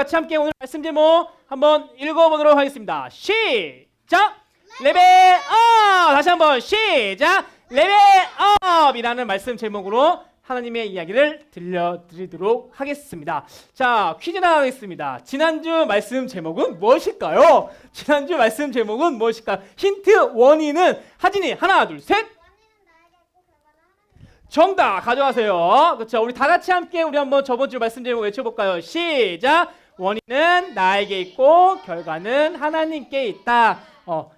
같이 함께 오늘 말씀 제목 한번 읽어보도록 하겠습니다. 시작! 레벨 업! 다시 한번 시작! 레벨 업이라는 말씀 제목으로 하나님의 이야기를 들려드리도록 하겠습니다. 자, 퀴즈 나가겠습니다. 지난주 말씀 제목은 무엇일까요? 지난주 말씀 제목은 무엇일까요? 힌트 원인은 하진이 하나 둘 셋. 정답 가져가세요. 그렇죠? 우리 다 같이 함께 우리 한번 저번 주 말씀 제목 외쳐볼까요? 시작! 원인은 나에게 있고 결과는 하나님께 있다.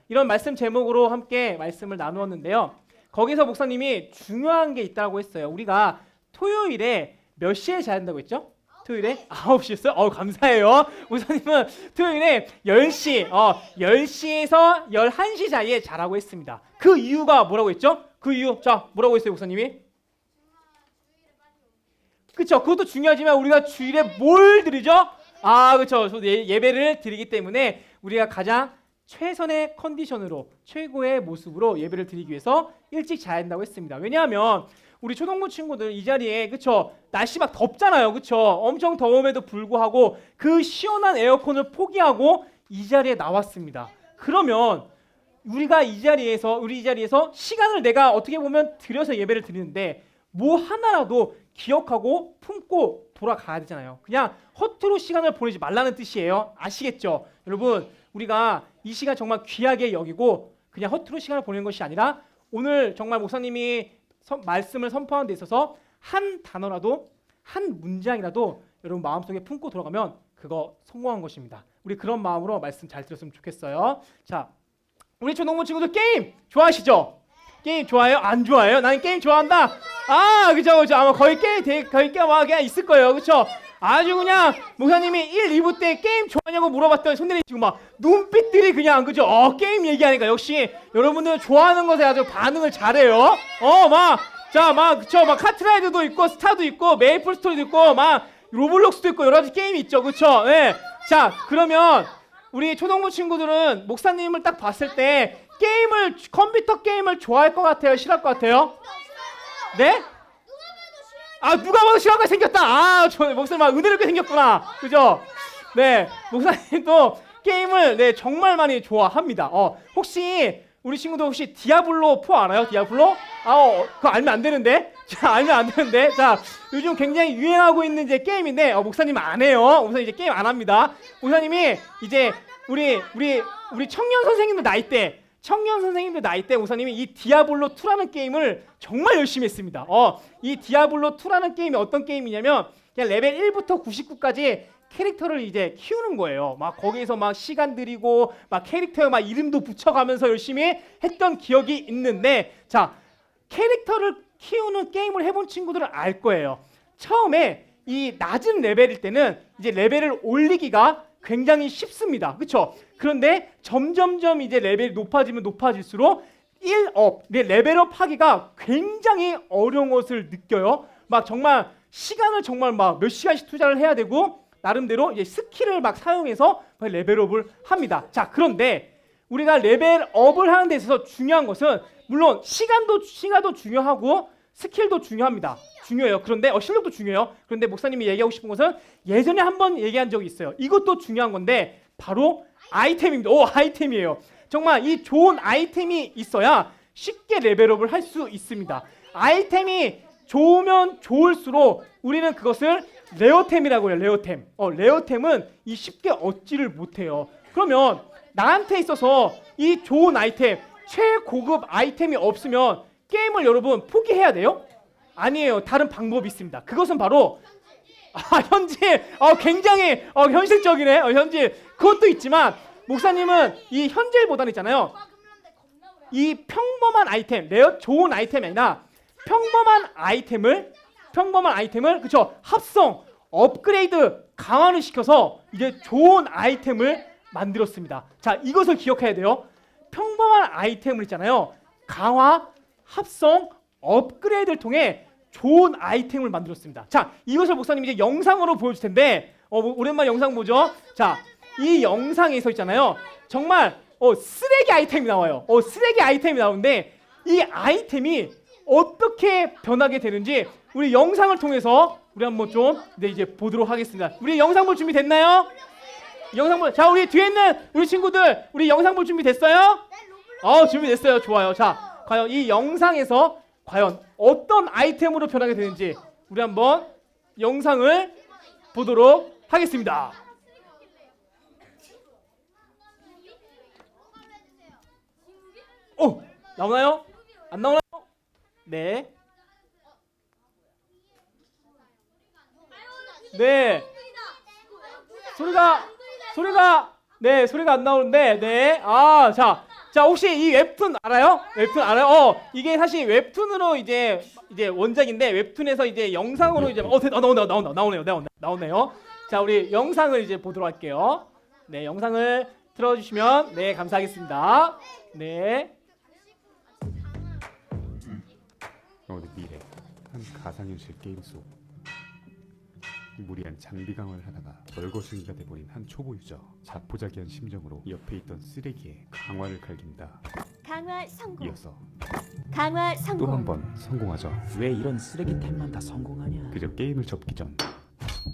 이런 말씀 제목으로 함께 말씀을 나누었는데요. 거기서 목사님이 중요한 게 있다고 했어요. 우리가 토요일에 몇 시에 자야 한다고 했죠? 토요일에 9시였어요? 감사해요. 목사님은 토요일에 10시, 10시에서 11시 사이에 자라고 했습니다. 그 이유가 뭐라고 했죠? 그 이유, 자, 뭐라고 했어요, 목사님이? 그쵸? 그것도 중요하지만 우리가 주일에 뭘 드리죠? 그렇죠. 예배를 드리기 때문에 우리가 가장 최선의 컨디션으로 최고의 모습으로 예배를 드리기 위해서 일찍 자야 한다고 했습니다. 왜냐하면 우리 초등부 친구들 이 자리에 그쵸? 날씨 막 덥잖아요. 그쵸? 엄청 더움에도 불구하고 그 시원한 에어컨을 포기하고 이 자리에 나왔습니다. 그러면 우리 이 자리에서 시간을 내가 어떻게 보면 들여서 예배를 드리는데 뭐 하나라도 기억하고 품고 돌아가야 되잖아요. 그냥 허투루 시간을 보내지 말라는 뜻이에요. 아시겠죠? 여러분, 우리가 이 시간 정말 귀하게 여기고 그냥 허투루 시간을 보내는 것이 아니라 오늘 정말 목사님이 말씀을 선포하는 데 있어서 한 단어라도 한 문장이라도 여러분 마음속에 품고 돌아가면 그거 성공한 것입니다. 우리 그런 마음으로 말씀 잘 들었으면 좋겠어요. 자, 우리 초등부 친구들 게임 좋아하시죠? 게임 좋아해요? 안 좋아해요? 나는 게임 좋아한다. 그죠. 아마 거의 그냥 있을 거예요. 그쵸? 아주 그냥 목사님이 1, 2부 때 게임 좋아하냐고 물어봤더니 손들이 지금 막 눈빛들이 그냥 그죠? 게임 얘기하니까 역시 여러분들 좋아하는 것에 아주 반응을 잘해요. 그쵸? 막 카트라이더도 있고 스타도 있고 메이플 스토리도 있고 막 로블록스도 있고 여러 가지 게임이 있죠. 그쵸? 네. 자, 그러면 우리 초등부 친구들은 목사님을 딱 봤을 때 컴퓨터 게임을 좋아할 것 같아요? 싫어할 것 같아요? 네? 누가 봐도 싫어할 거 생겼다. 저 목사님 막 은혜롭게 생겼구나. 그죠? 네, 목사님도 게임을 정말 많이 좋아합니다. 혹시 우리 친구들 혹시 디아블로 4 알아요? 디아블로? 그거 알면 안 되는데. 자, 알면 안 되는데. 자, 요즘 굉장히 유행하고 있는 이제 게임인데 목사님 안 해요. 목사님 이제 게임 안 합니다. 목사님이 이제 우리 청년 선생님들 나이 때 목사님이 이 디아블로 2라는 게임을 정말 열심히 했습니다. 이 디아블로 2라는 게임이 어떤 게임이냐면 그냥 레벨 1부터 99까지 캐릭터를 이제 키우는 거예요. 막 거기에서 막 시간 들이고 막 캐릭터에 막 이름도 붙여가면서 열심히 했던 기억이 있는데, 자, 캐릭터를 키우는 게임을 해본 친구들은 알 거예요. 처음에 이 낮은 레벨일 때는 이제 레벨을 올리기가 굉장히 쉽습니다. 그렇죠? 그런데 점점점 이제 레벨이 높아지면 높아질수록 1업, 레벨업 하기가 굉장히 어려운 것을 느껴요. 막 정말 시간을 정말 막 몇 시간씩 투자를 해야 되고 나름대로 이제 스킬을 막 사용해서 레벨업을 합니다. 자, 그런데 우리가 레벨업을 하는 데 있어서 중요한 것은 물론 시간도 중요하고 스킬도 중요합니다. 중요해요. 그런데 실력도 중요해요. 그런데 목사님이 얘기하고 싶은 것은 예전에 한번 얘기한 적이 있어요. 이것도 중요한 건데 바로 아이템입니다. 아이템이에요. 정말 이 좋은 아이템이 있어야 쉽게 레벨업을 할 수 있습니다. 아이템이 좋으면 좋을수록 우리는 그것을 레어템이라고 해요. 레어템. 레어템은 이 쉽게 얻지를 못해요. 그러면 나한테 있어서 이 좋은 아이템, 최고급 아이템이 없으면 게임을 여러분 포기해야 돼요? 아니에요. 다른 방법이 있습니다. 그것은 바로 현질. 굉장히 현실적이네. 현질. 그것도 있지만 목사님은 이 현질보다는 있잖아요. 이 평범한 아이템, 좋은 아이템이 아니라 평범한 아이템을 그쵸 합성, 업그레이드, 강화를 시켜서 이제 좋은 아이템을 만들었습니다. 자, 이것을 기억해야 돼요. 평범한 아이템을 있잖아요. 강화, 합성, 업그레이드를 통해 좋은 아이템을 만들었습니다. 자, 이것을 목사님 이제 영상으로 보여줄 텐데 오랜만에 영상 보죠. 자, 이 영상에서 있잖아요. 정말 쓰레기 아이템이 나와요. 쓰레기 아이템이 나오는데 이 아이템이 어떻게 변하게 되는지 우리 영상을 통해서 우리 한번 좀 이제 보도록 하겠습니다. 우리 영상 볼 준비 됐나요? 자, 우리 뒤에 있는 우리 친구들 우리 영상 볼 준비 됐어요? 준비됐어요. 좋아요. 자, 과연 이 영상에서 과연 어떤 아이템으로 변하게 되는지 우리 한번 영상을 보도록 하겠습니다. 나오나요? 안 나오나요? 네. 네. 소리가 안 나오는데, 네. 자, 혹시 이 웹툰 알아요? 이게 사실 웹툰으로 이제 원작인데 웹툰에서 이제 영상으로 이제 나오네요. 자, 우리 영상을 이제 보도록 할게요. 네, 영상을 틀어주시면 네, 감사하겠습니다. 네. 어느 미래 한 가상현실 게임 속 무리한 장비 강화를 하다가 벌거숭이가 돼버린 한 초보 유저. 자포자기한 심정으로 옆에 있던 쓰레기에 강화를 갈긴다. 강화 성공. 이어서 강화 또 성공. 한 번 성공하죠. 왜 이런 쓰레기템만 다 성공하냐? 그저 게임을 접기 전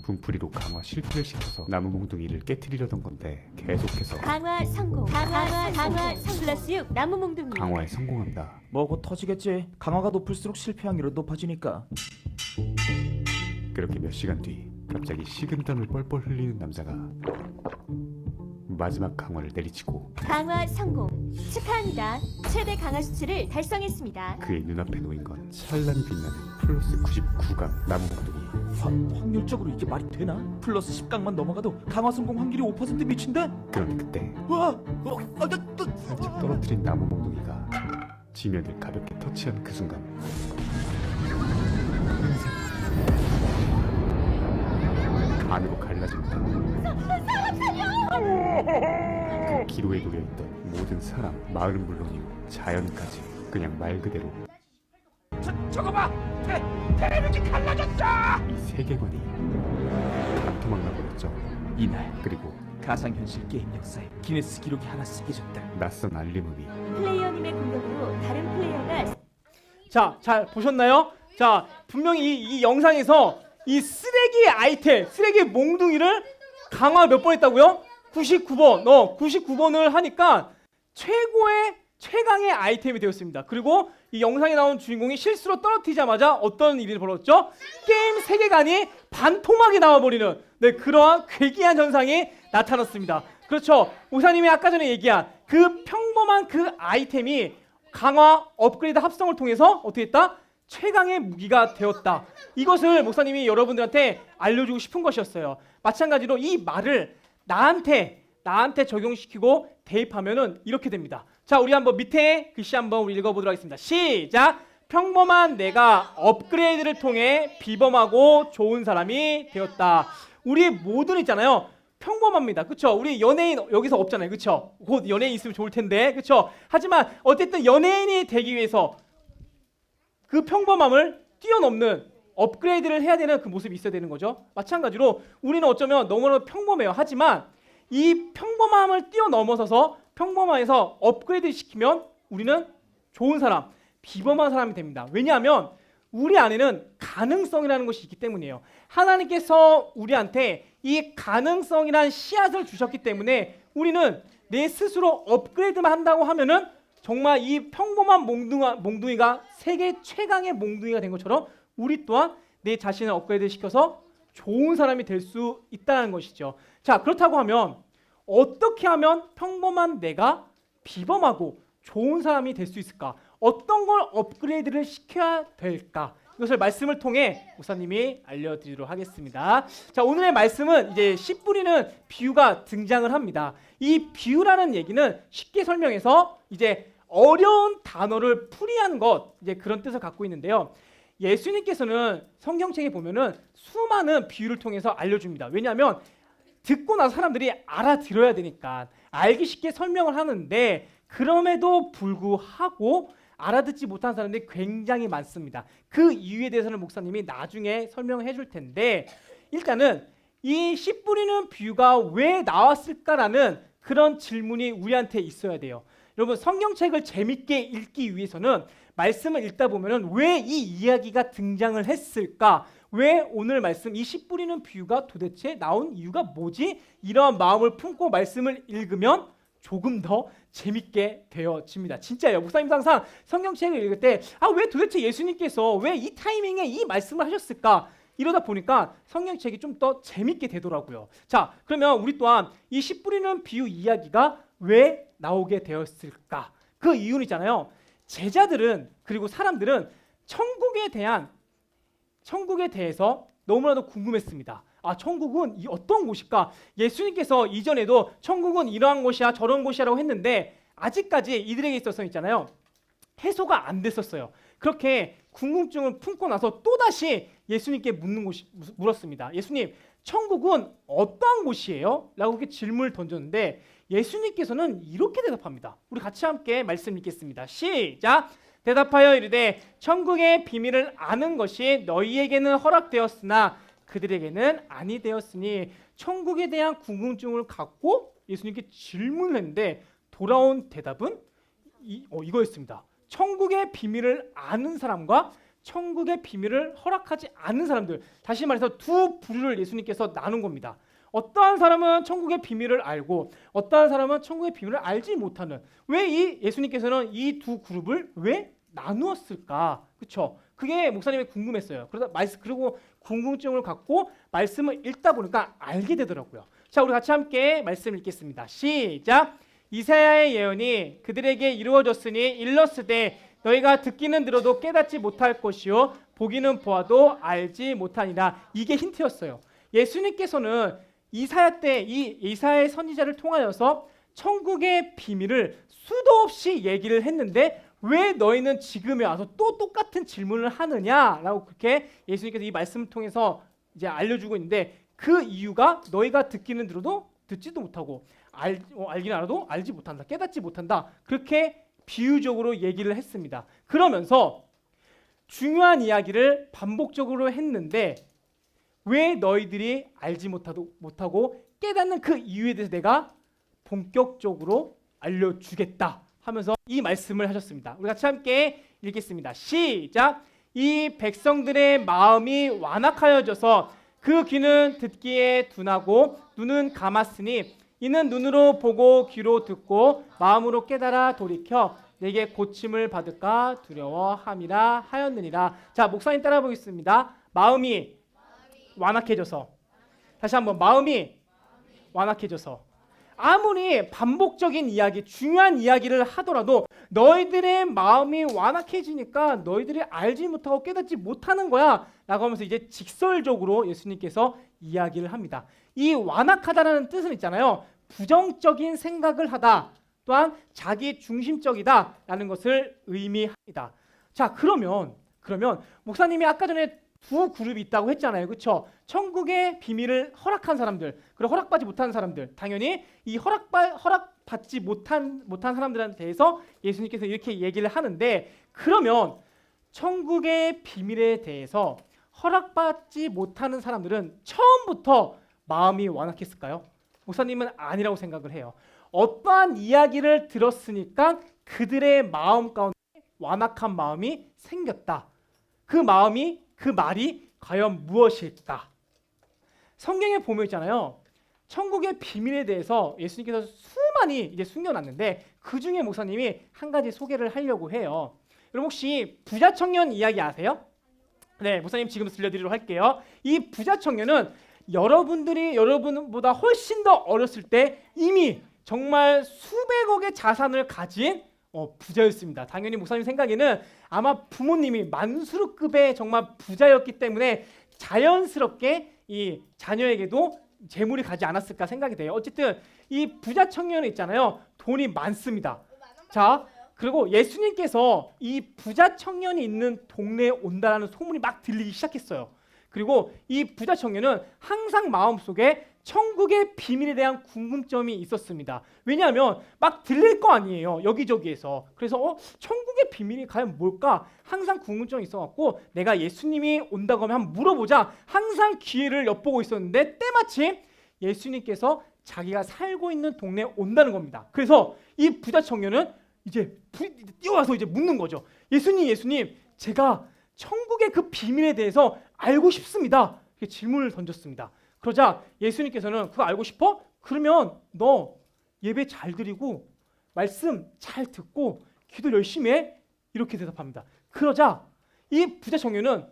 분풀이로 강화 실패를 시켜서 나무 몽둥이를 깨트리려던 건데 계속해서 강화 성공. 강화 성공. 플러스 6 나무 몽둥이. 강화에 성공한다. 뭐 곧 터지겠지. 강화가 높을수록 실패 확률은 높아지니까. 그렇게 몇 시간 뒤 갑자기 식은땀을 뻘뻘 흘리는 남자가 마지막 강화를 내리치고 강화 성공. 축하합니다. 최대 강화 수치를 달성했습니다. 그의 눈앞에 놓인 건 찬란히 빛나는 플러스 99강 나무 몽둥이. 확률적으로 이게 말이 되나? 플러스 10강만 넘어가도 강화 성공 확률이 5% 미친데? 그런데 그때 와! 살짝 떨어뜨린 나무 몽둥이가 지면을 가볍게 터치한 그 순간 안으로 갈라진다. 그 기로에 놓여있던 모든 사람, 마을은 물론이고 자연까지 그냥 말 그대로 저거 봐! 테레비전 갈라졌어! 이 세계관이 반토막 나버렸죠. 이날 그리고 가상현실 게임 역사에 기네스 기록이 하나 새겨졌다. 낯선 알림음이 플레이어님의 공격으로 다른 플레이어가 자, 잘 보셨나요? 자, 분명히 이 영상에서 이 쓰레기 아이템, 쓰레기 몽둥이를 강화 몇 번 했다고요? 99번. 99번을 하니까 최강의 아이템이 되었습니다. 그리고 이 영상에 나온 주인공이 실수로 떨어뜨리자마자 어떤 일이 벌어졌죠? 게임 세계관이 반토막이 나와버리는 그러한 괴기한 현상이 나타났습니다. 그렇죠. 목사님이 아까 전에 얘기한 그 평범한 그 아이템이 강화, 업그레이드 합성을 통해서 어떻게 했다? 최강의 무기가 되었다. 이것을 목사님이 여러분들한테 알려주고 싶은 것이었어요. 마찬가지로 이 말을 나한테 적용시키고 대입하면은 이렇게 됩니다. 자, 우리 한번 밑에 글씨 한번 우리 읽어보도록 하겠습니다. 시작! 평범한 내가 업그레이드를 통해 비범하고 좋은 사람이 되었다. 우리 모두는 있잖아요. 평범합니다. 그쵸? 우리 연예인 여기서 없잖아요. 그쵸? 곧 연예인 있으면 좋을 텐데. 그쵸? 하지만 어쨌든 연예인이 되기 위해서 그 평범함을 뛰어넘는 업그레이드를 해야 되는 그 모습이 있어야 되는 거죠. 마찬가지로 우리는 어쩌면 너무나 평범해요. 하지만 이 평범함을 뛰어넘어서서 평범함에서 업그레이드 시키면 우리는 좋은 사람, 비범한 사람이 됩니다. 왜냐하면 우리 안에는 가능성이라는 것이 있기 때문이에요. 하나님께서 우리한테 이 가능성이란 씨앗을 주셨기 때문에 우리는 내 스스로 업그레이드만 한다고 하면은 정말 이 평범한 몽둥이가 세계 최강의 몽둥이가 된 것처럼 우리 또한 내 자신을 업그레이드 시켜서 좋은 사람이 될 수 있다는 것이죠. 자, 그렇다고 하면 어떻게 하면 평범한 내가 비범하고 좋은 사람이 될 수 있을까? 어떤 걸 업그레이드를 시켜야 될까? 이것을 말씀을 통해 목사님이 알려드리도록 하겠습니다. 자, 오늘의 말씀은 이제 씨 뿌리는 비유가 등장을 합니다. 이 비유라는 얘기는 쉽게 설명해서 이제 어려운 단어를 풀이하는 것, 이제 그런 뜻을 갖고 있는데요. 예수님께서는 성경책에 보면은 수많은 비유를 통해서 알려줍니다. 왜냐하면 듣고 나서 사람들이 알아들어야 되니까 알기 쉽게 설명을 하는데, 그럼에도 불구하고 알아듣지 못한 사람들이 굉장히 많습니다. 그 이유에 대해서는 목사님이 나중에 설명해 줄 텐데, 일단은 이 씨 뿌리는 비유가 왜 나왔을까라는 그런 질문이 우리한테 있어야 돼요. 여러분, 성경책을 재밌게 읽기 위해서는 말씀을 읽다 보면은 왜 이 이야기가 등장을 했을까? 왜 오늘 말씀 이 씨 뿌리는 비유가 도대체 나온 이유가 뭐지? 이런 마음을 품고 말씀을 읽으면 조금 더 재밌게 되어집니다. 진짜예요. 목사님 항상 성경책을 읽을 때 왜 도대체 예수님께서 왜 이 타이밍에 이 말씀을 하셨을까? 이러다 보니까 성경책이 좀 더 재밌게 되더라고요. 자, 그러면 우리 또한 이 씨 뿌리는 비유 이야기가 왜 나오게 되었을까? 그 이유는 있잖아요. 제자들은, 그리고 사람들은 천국에 대해서 너무나도 궁금했습니다. 천국은 어떤 곳일까? 예수님께서 이전에도 천국은 이러한 곳이야 저런 곳이라고 했는데 아직까지 이들에게 있어서 있잖아요, 해소가 안 됐었어요. 그렇게 궁금증을 품고 나서 또다시 예수님께 물었습니다. 예수님, 천국은 어떠한 곳이에요? 라고 이렇게 질문을 던졌는데 예수님께서는 이렇게 대답합니다. 우리 같이 함께 말씀 읽겠습니다. 시작! 대답하여 이르되 천국의 비밀을 아는 것이 너희에게는 허락되었으나 그들에게는 아니 되었으니, 천국에 대한 궁금증을 갖고 예수님께 질문을 했는데 돌아온 대답은 이거였습니다. 천국의 비밀을 아는 사람과 천국의 비밀을 허락하지 않는 사람들, 다시 말해서 두 부류를 예수님께서 나눈 겁니다. 어떠한 사람은 천국의 비밀을 알고 어떠한 사람은 천국의 비밀을 알지 못하는, 왜 이 예수님께서는 이 두 그룹을 왜 나누었을까? 그렇죠? 그게 목사님이 궁금했어요. 그리고 궁금증을 갖고 말씀을 읽다 보니까 알게 되더라고요. 자, 우리 같이 함께 말씀 읽겠습니다. 시작! 이사야의 예언이 그들에게 이루어졌으니 일렀으되 너희가 듣기는 들어도 깨닫지 못할 것이요 보기는 보아도 알지 못하니라. 이게 힌트였어요. 예수님께서는 이사야 때 이 이사야의 선지자를 통하여서 천국의 비밀을 수도 없이 얘기를 했는데 왜 너희는 지금에 와서 또 똑같은 질문을 하느냐라고 그렇게 예수님께서 이 말씀을 통해서 이제 알려주고 있는데, 그 이유가 너희가 듣기는 들어도 듣지도 못하고 알기는 알아도 알지 못한다, 깨닫지 못한다, 그렇게 비유적으로 얘기를 했습니다. 그러면서 중요한 이야기를 반복적으로 했는데 왜 너희들이 알지 못하고 깨닫는 그 이유에 대해서 내가 본격적으로 알려주겠다 하면서 이 말씀을 하셨습니다. 우리 같이 함께 읽겠습니다. 시작! 이 백성들의 마음이 완악하여져서 그 귀는 듣기에 둔하고 눈은 감았으니 이는 눈으로 보고 귀로 듣고 마음으로 깨달아 돌이켜 내게 고침을 받을까 두려워함이라 하였느니라. 자, 목사님 따라 보겠습니다. 마음이 완악해져서. 다시 한번, 마음이 완악해져서. 아무리 반복적인 이야기, 중요한 이야기를 하더라도 너희들의 마음이 완악해지니까 너희들이 알지 못하고 깨닫지 못하는 거야 라고 하면서 이제 직설적으로 예수님께서 이야기를 합니다. 이 완악하다라는 뜻은 있잖아요, 부정적인 생각을 하다, 또한 자기 중심적이다 라는 것을 의미합니다. 자, 그러면 목사님이 아까 전에 두 그룹이 있다고 했잖아요. 그렇죠? 천국의 비밀을 허락한 사람들, 그리고 허락받지 못한 사람들. 당연히 이 허락받지 못한 사람들한테 대해서 예수님께서 이렇게 얘기를 하는데, 그러면 천국의 비밀에 대해서 허락받지 못하는 사람들은 처음부터 마음이 완악했을까요? 목사님은 아니라고 생각을 해요. 어떠한 이야기를 들었으니까 그들의 마음 가운데 완악한 마음이 생겼다. 그 말이 과연 무엇일까? 성경에 보면 있잖아요, 천국의 비밀에 대해서 예수님께서 수많이 이제 숨겨놨는데 그 중에 목사님이 한 가지 소개를 하려고 해요. 여러분 혹시 부자 청년 이야기 아세요? 네, 목사님 지금 들려드리도록 할게요. 이 부자 청년은 여러분보다 훨씬 더 어렸을 때 이미 정말 수백억의 자산을 가진 부자였습니다. 당연히 목사님 생각에는 아마 부모님이 만수르급의 정말 부자였기 때문에 자연스럽게 이 자녀에게도 재물이 가지 않았을까 생각이 돼요. 어쨌든 이 부자 청년은 있잖아요, 돈이 많습니다. 자, 그리고 예수님께서 이 부자 청년이 있는 동네에 온다라는 소문이 막 들리기 시작했어요. 그리고 이 부자 청년은 항상 마음속에 천국의 비밀에 대한 궁금점이 있었습니다. 왜냐하면 막 들릴 거 아니에요. 여기저기에서. 그래서 천국의 비밀이 과연 뭘까? 항상 궁금점이 있어갖고 내가 예수님이 온다고 하면 한번 물어보자. 항상 기회를 엿보고 있었는데 때마침 예수님께서 자기가 살고 있는 동네에 온다는 겁니다. 그래서 이 부자 청년은 이제 뛰어와서 이제 묻는 거죠. 예수님, 제가 천국의 그 비밀에 대해서 알고 싶습니다. 이렇게 질문을 던졌습니다. 그러자 예수님께서는 그거 알고 싶어? 그러면 너 예배 잘 드리고 말씀 잘 듣고 기도 열심히 해. 이렇게 대답합니다. 그러자 이 부자 청년은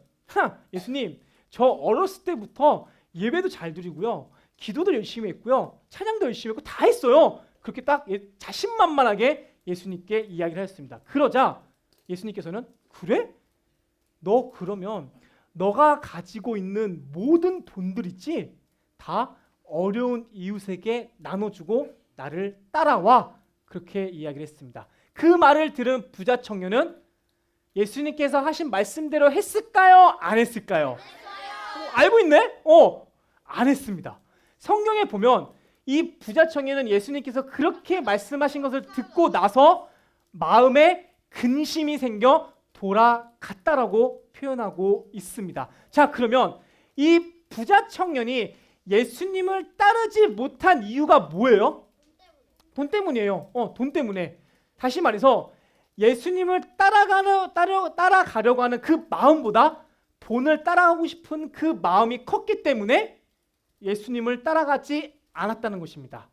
예수님, 저 어렸을 때부터 예배도 잘 드리고요. 기도도 열심히 했고요. 찬양도 열심히 했고 다 했어요. 그렇게 딱 자신만만하게 예수님께 이야기를 하였습니다. 그러자 예수님께서는 그래? 너 그러면 너가 가지고 있는 모든 돈들 있지? 다 어려운 이웃에게 나눠주고 나를 따라와. 그렇게 이야기를 했습니다. 그 말을 들은 부자 청년은 예수님께서 하신 말씀대로 했을까요? 안 했을까요? 알고 있네? 안 했습니다. 성경에 보면 이 부자 청년은 예수님께서 그렇게 말씀하신 것을 듣고 나서 마음에 근심이 생겨 돌아갔다라고 표현하고 있습니다. 자, 그러면 이 부자 청년이 예수님을 따르지 못한 이유가 뭐예요? 돈 때문이에요. 돈 때문에. 다시 말해서 예수님을 따라가려고 하는 그 마음보다 돈을 따라가고 싶은 그 마음이 컸기 때문에 예수님을 따라가지 않았다는 것입니다.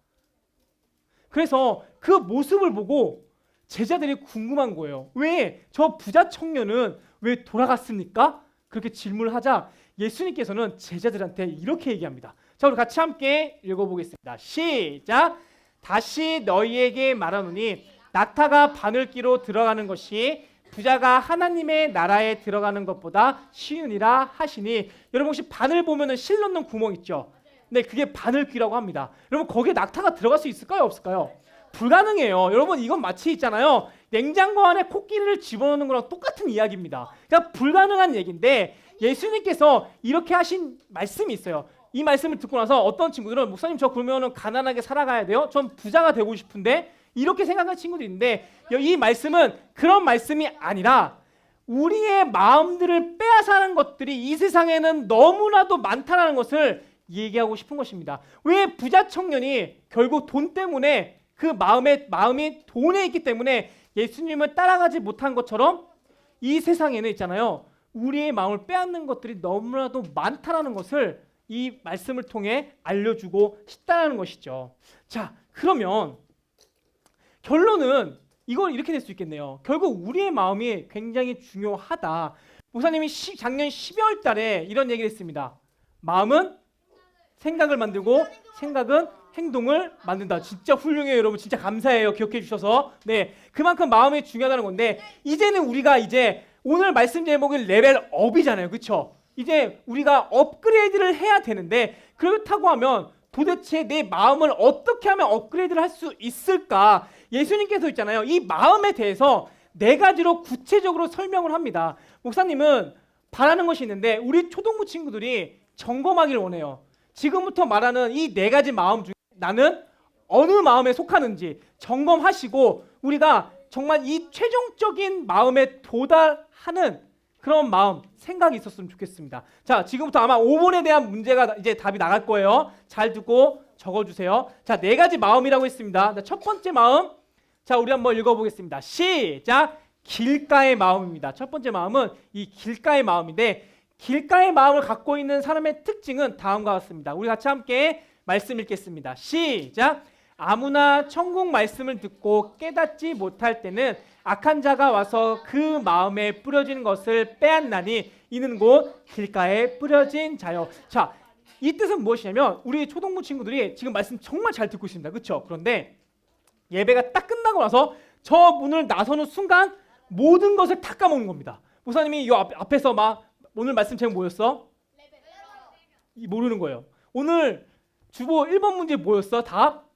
그래서 그 모습을 보고 제자들이 궁금한 거예요. 왜 저 부자 청년은 왜 돌아갔습니까? 그렇게 질문을 하자 예수님께서는 제자들한테 이렇게 얘기합니다. 자, 우리 같이 함께 읽어보겠습니다. 시작! 다시 너희에게 말하노니 낙타가 바늘기로 들어가는 것이 부자가 하나님의 나라에 들어가는 것보다 쉬우니라 하시니, 여러분 혹시 바늘 보면은 실 넣는 구멍 있죠? 네, 그게 바늘귀라고 합니다. 여러분 거기에 낙타가 들어갈 수 있을까요? 없을까요? 불가능해요. 여러분 이건 마치 있잖아요. 냉장고 안에 코끼리를 집어넣는 거랑 똑같은 이야기입니다. 그러니까 불가능한 얘기인데 예수님께서 이렇게 하신 말씀이 있어요. 이 말씀을 듣고 나서 어떤 친구들은 목사님 저 그러면은 가난하게 살아가야 돼요? 전 부자가 되고 싶은데 이렇게 생각하는 친구들이 있는데 이 말씀은 그런 말씀이 아니라 우리의 마음들을 빼앗아는 것들이 이 세상에는 너무나도 많다는 것을 얘기하고 싶은 것입니다. 왜 부자 청년이 결국 돈 때문에 그 마음이 돈에 있기 때문에 예수님을 따라가지 못한 것처럼 이 세상에는 있잖아요. 우리의 마음을 빼앗는 것들이 너무나도 많다라는 것을 이 말씀을 통해 알려주고 싶다는 것이죠. 자, 그러면 결론은 이걸 이렇게 될 수 있겠네요. 결국 우리의 마음이 굉장히 중요하다. 목사님이 작년 12월 달에 이런 얘기를 했습니다. 마음은 생각을 만들고 생각은 행동을 만든다. 진짜 훌륭해요, 여러분. 진짜 감사해요. 기억해 주셔서. 네, 그만큼 마음이 중요하다는 건데 이제는 우리가 이제 오늘 말씀 제목은 레벨업이잖아요. 그렇죠? 이제 우리가 업그레이드를 해야 되는데 그렇다고 하면 도대체 내 마음을 어떻게 하면 업그레이드를 할 수 있을까? 예수님께서 있잖아요. 이 마음에 대해서 4가지로 구체적으로 설명을 합니다. 목사님은 바라는 것이 있는데 우리 초등부 친구들이 점검하기를 원해요. 지금부터 말하는 이 4가지 마음 중에 나는 어느 마음에 속하는지 점검하시고 우리가 정말 이 최종적인 마음에 도달하는 그런 마음, 생각이 있었으면 좋겠습니다. 자, 지금부터 아마 5번에 대한 문제가 이제 답이 나갈 거예요. 잘 듣고 적어주세요. 자, 4가지 마음이라고 했습니다. 자, 첫 번째 마음. 자, 우리 한번 읽어보겠습니다. 시작! 길가의 마음입니다. 첫 번째 마음은 이 길가의 마음인데 길가의 마음을 갖고 있는 사람의 특징은 다음과 같습니다. 우리 같이 함께 말씀 읽겠습니다. 시작! 아무나 천국 말씀을 듣고 깨닫지 못할 때는 악한 자가 와서 그 마음에 뿌려진 것을 빼앗나니 이는 곧 길가에 뿌려진 자요. 자, 이 뜻은 무엇이냐면 우리 초등부 친구들이 지금 말씀 정말 잘 듣고 있습니다. 그렇죠? 그런데 예배가 딱 끝나고 나서 저 문을 나서는 순간 모든 것을 다 까먹는 겁니다. 목사님이 이 앞에서 막 오늘 말씀 제목 뭐였어? 모르는 거예요. 오늘 주보 1번 문제 뭐였어? 답?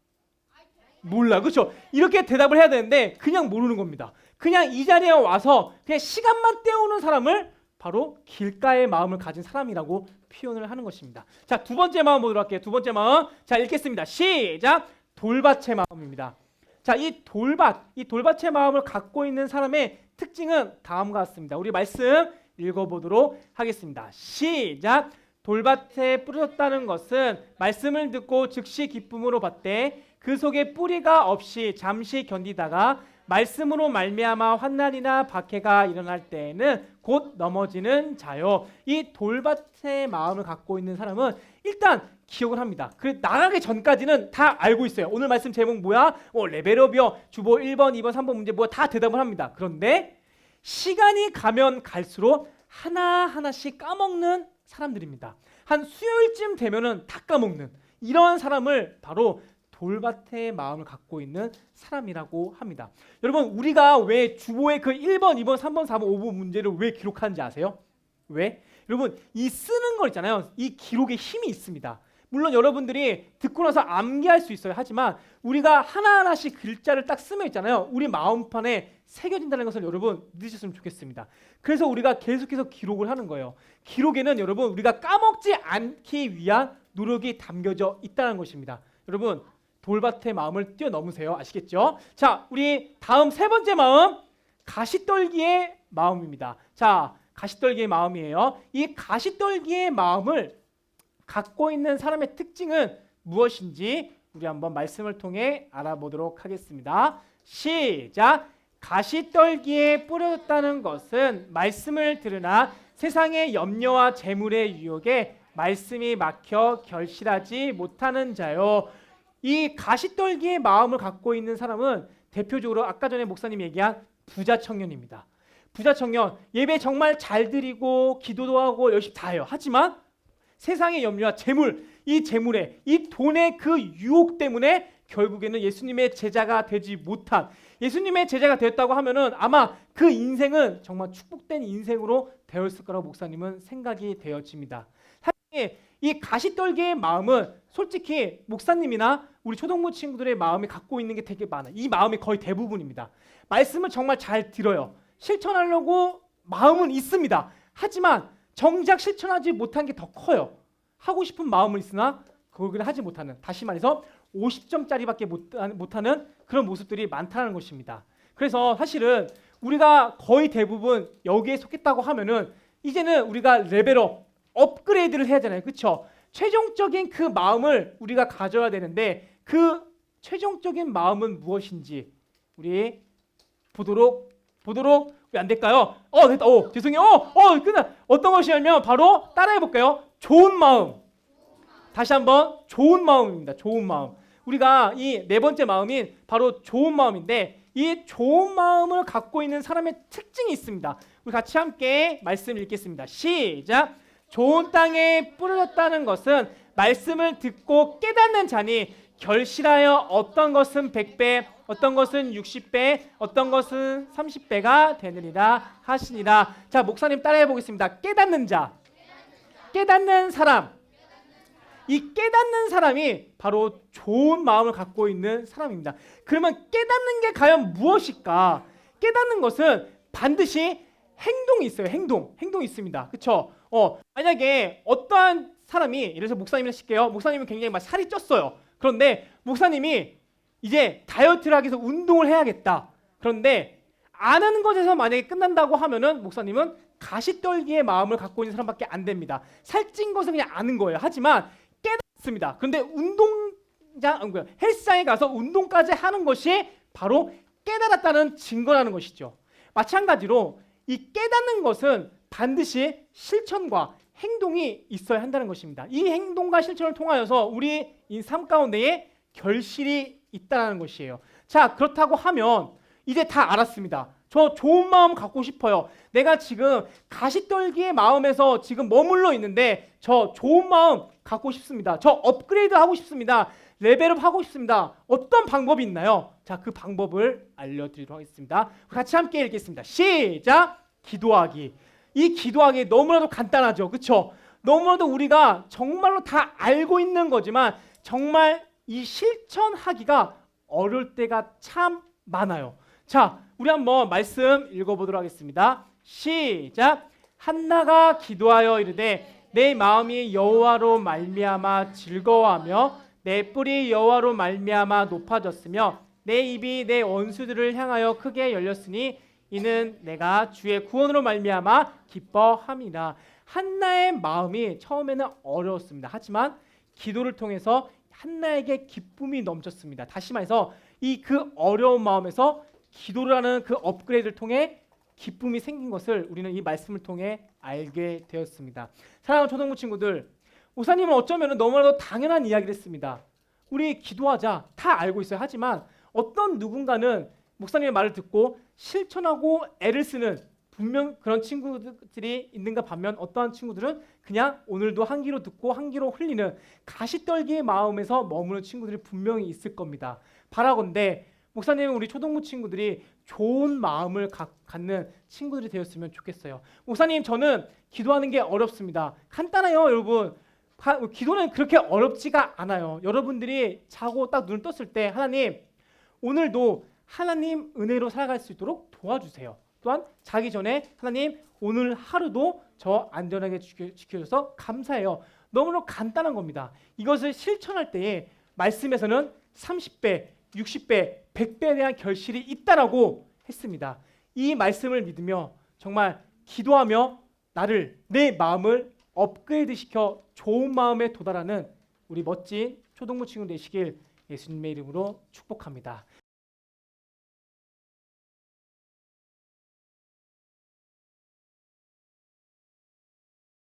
몰라. 그렇죠? 이렇게 대답을 해야 되는데 그냥 모르는 겁니다. 그냥 이 자리에 와서 그냥 시간만 때우는 사람을 바로 길가의 마음을 가진 사람이라고 표현을 하는 것입니다. 자, 두 번째 마음 보도록 할게요. 두 번째 마음. 자, 읽겠습니다. 시작. 돌밭의 마음입니다. 자, 이 돌밭의 마음을 갖고 있는 사람의 특징은 다음과 같습니다. 우리 말씀 읽어보도록 하겠습니다. 시작. 돌밭에 뿌려졌다는 것은 말씀을 듣고 즉시 기쁨으로 받되 그 속에 뿌리가 없이 잠시 견디다가 말씀으로 말미암아 환난이나 박해가 일어날 때에는 곧 넘어지는 자요. 이 돌밭의 마음을 갖고 있는 사람은 일단 기억을 합니다. 그 나가기 전까지는 다 알고 있어요. 오늘 말씀 제목 뭐야? 레벨업이요. 주보 1번, 2번, 3번 문제 뭐야? 다 대답을 합니다. 그런데 시간이 가면 갈수록 하나하나씩 까먹는 사람들입니다. 한 수요일쯤 되면은 다 까먹는 이런 사람을 바로 돌밭의 마음을 갖고 있는 사람이라고 합니다. 여러분, 우리가 왜 주보에 그 1번, 2번, 3번, 4번, 5번 문제를 왜 기록하는지 아세요? 왜? 여러분, 이 쓰는 거 있잖아요. 이 기록에 힘이 있습니다. 물론 여러분들이 듣고 나서 암기할 수 있어요. 하지만 우리가 하나하나씩 글자를 딱 쓰면 있잖아요. 우리 마음판에 새겨진다는 것을 여러분 믿으셨으면 좋겠습니다. 그래서 우리가 계속해서 기록을 하는 거예요. 기록에는 여러분 우리가 까먹지 않기 위한 노력이 담겨져 있다는 것입니다. 여러분, 돌밭의 마음을 뛰어넘으세요. 아시겠죠? 자, 우리 다음 세 번째 마음, 가시떨기의 마음입니다. 자, 가시떨기의 마음이에요. 이 가시떨기의 마음을 갖고 있는 사람의 특징은 무엇인지 우리 한번 말씀을 통해 알아보도록 하겠습니다. 시작. 가시떨기에 뿌려졌다는 것은 말씀을 들으나 세상의 염려와 재물의 유혹에 말씀이 막혀 결실하지 못하는 자요. 이 가시떨기의 마음을 갖고 있는 사람은 대표적으로 아까 전에 목사님 얘기한 부자 청년입니다. 부자 청년, 예배 정말 잘 드리고 기도도 하고 열심히 다 해요. 하지만 세상의 염려와 재물, 이 재물의 이 돈의 그 유혹 때문에 결국에는 예수님의 제자가 되지 못한, 예수님의 제자가 되었다고 하면은 아마 그 인생은 정말 축복된 인생으로 되었을 거라고 목사님은 생각이 되어집니다. 사실 이 가시떨기의 마음은 솔직히 목사님이나 우리 초등부 친구들의 마음이 갖고 있는 게 되게 많아요. 이 마음이 거의 대부분입니다. 말씀을 정말 잘 들어요. 실천하려고 마음은 있습니다. 하지만 정작 실천하지 못한 게 더 커요. 하고 싶은 마음은 있으나 그걸 하지 못하는, 다시 말해서 50점짜리밖에 못하는 그런 모습들이 많다는 것입니다. 그래서 사실은 우리가 거의 대부분 여기에 속했다고 하면은 이제는 우리가 레벨업, 업그레이드를 해야 하잖아요. 그렇죠? 최종적인 그 마음을 우리가 가져야 되는데 그 최종적인 마음은 무엇인지 우리 보도록 왜 안 될까요? 됐다. 죄송해요. 끝나. 어떤 것이냐면 바로 따라해 볼까요? 좋은 마음. 다시 한번 좋은 마음입니다. 좋은 마음. 우리가 이 네 번째 마음인 바로 좋은 마음인데 이 좋은 마음을 갖고 있는 사람의 특징이 있습니다. 우리 같이 함께 말씀 읽겠습니다. 시작. 좋은 땅에 뿌려졌다는 것은 말씀을 듣고 깨닫는 자니 결실하여 어떤 것은 100배, 어떤 것은 60배, 어떤 것은 30배가 되느니라 하시니라. 자, 목사님 따라해 보겠습니다. 깨닫는 자, 깨닫는 사람. 이 깨닫는 사람이 바로 좋은 마음을 갖고 있는 사람입니다. 그러면 깨닫는 게 과연 무엇일까? 깨닫는 것은 반드시 행동이 있어요. 행동이 있습니다. 그렇죠? 만약에 어떠한 사람이, 예를 들어서 목사님을 칠게요. 목사님은 굉장히 막 살이 쪘어요. 그런데 목사님이 이제 다이어트를 하기 위해서 운동을 해야겠다. 그런데 아는 것에서 만약에 끝난다고 하면은 목사님은 가시떨기의 마음을 갖고 있는 사람밖에 안 됩니다. 살찐 것은 그냥 아는 거예요. 하지만 깨닫습니다. 그런데 헬스장에 가서 운동까지 하는 것이 바로 깨달았다는 증거라는 것이죠. 마찬가지로 이 깨닫는 것은 반드시 실천과 행동이 있어야 한다는 것입니다. 이 행동과 실천을 통하여서 우리 삶 가운데에 결실이 있다는 것이에요. 자, 그렇다고 하면 이제 다 알았습니다. 저 좋은 마음 갖고 싶어요. 내가 지금 가시떨기의 마음에서 지금 머물러 있는데 저 좋은 마음 갖고 싶습니다. 저 업그레이드 하고 싶습니다. 레벨업 하고 싶습니다. 어떤 방법이 있나요? 자, 그 방법을 알려드리도록 하겠습니다. 같이 함께 읽겠습니다. 시작! 기도하기. 이 기도하기 너무나도 간단하죠. 그렇죠? 너무나도 우리가 정말로 다 알고 있는 거지만 정말 이 실천하기가 어려울 때가 참 많아요. 자, 우리 한번 말씀 읽어보도록 하겠습니다. 시작. 한나가 기도하여 이르되 내 마음이 여호와로 말미암아 즐거워하며 내 뿔이 여호와로 말미암아 높아졌으며 내 입이 내 원수들을 향하여 크게 열렸으니 이는 내가 주의 구원으로 말미암아 기뻐함이라. 한나의 마음이 처음에는 어려웠습니다. 하지만 기도를 통해서 한나에게 기쁨이 넘쳤습니다. 다시 말해서 이 그 어려운 마음에서 기도를 하는 그 업그레이드를 통해 기쁨이 생긴 것을 우리는 이 말씀을 통해 알게 되었습니다. 사랑하는 초등부 친구들, 목사님은 어쩌면 너무나도 당연한 이야기를 했습니다. 우리 기도하자 다 알고 있어요. 하지만 어떤 누군가는 목사님의 말을 듣고 실천하고 애를 쓰는 분명 그런 친구들이 있는가 반면 어떠한 친구들은 그냥 오늘도 한 귀로 듣고 한 귀로 흘리는 가시떨기의 마음에서 머무는 친구들이 분명히 있을 겁니다. 바라건대 목사님은 우리 초등부 친구들이 좋은 마음을 갖는 친구들이 되었으면 좋겠어요. 목사님, 저는 기도하는 게 어렵습니다. 간단해요, 여러분. 기도는 그렇게 어렵지가 않아요. 여러분들이 자고 딱 눈을 떴을 때 하나님, 오늘도 하나님 은혜로 살아갈 수 있도록 도와주세요. 또한 자기 전에 하나님, 오늘 하루도 저 안전하게 지켜줘서 감사해요. 너무나 간단한 겁니다. 이것을 실천할 때에 말씀에서는 30배, 60배, 100배에 대한 결실이 있다라고 했습니다. 이 말씀을 믿으며 정말 기도하며 내 마음을 업그레이드 시켜 좋은 마음에 도달하는 우리 멋진 초등부 친구 되시길 예수님의 이름으로 축복합니다.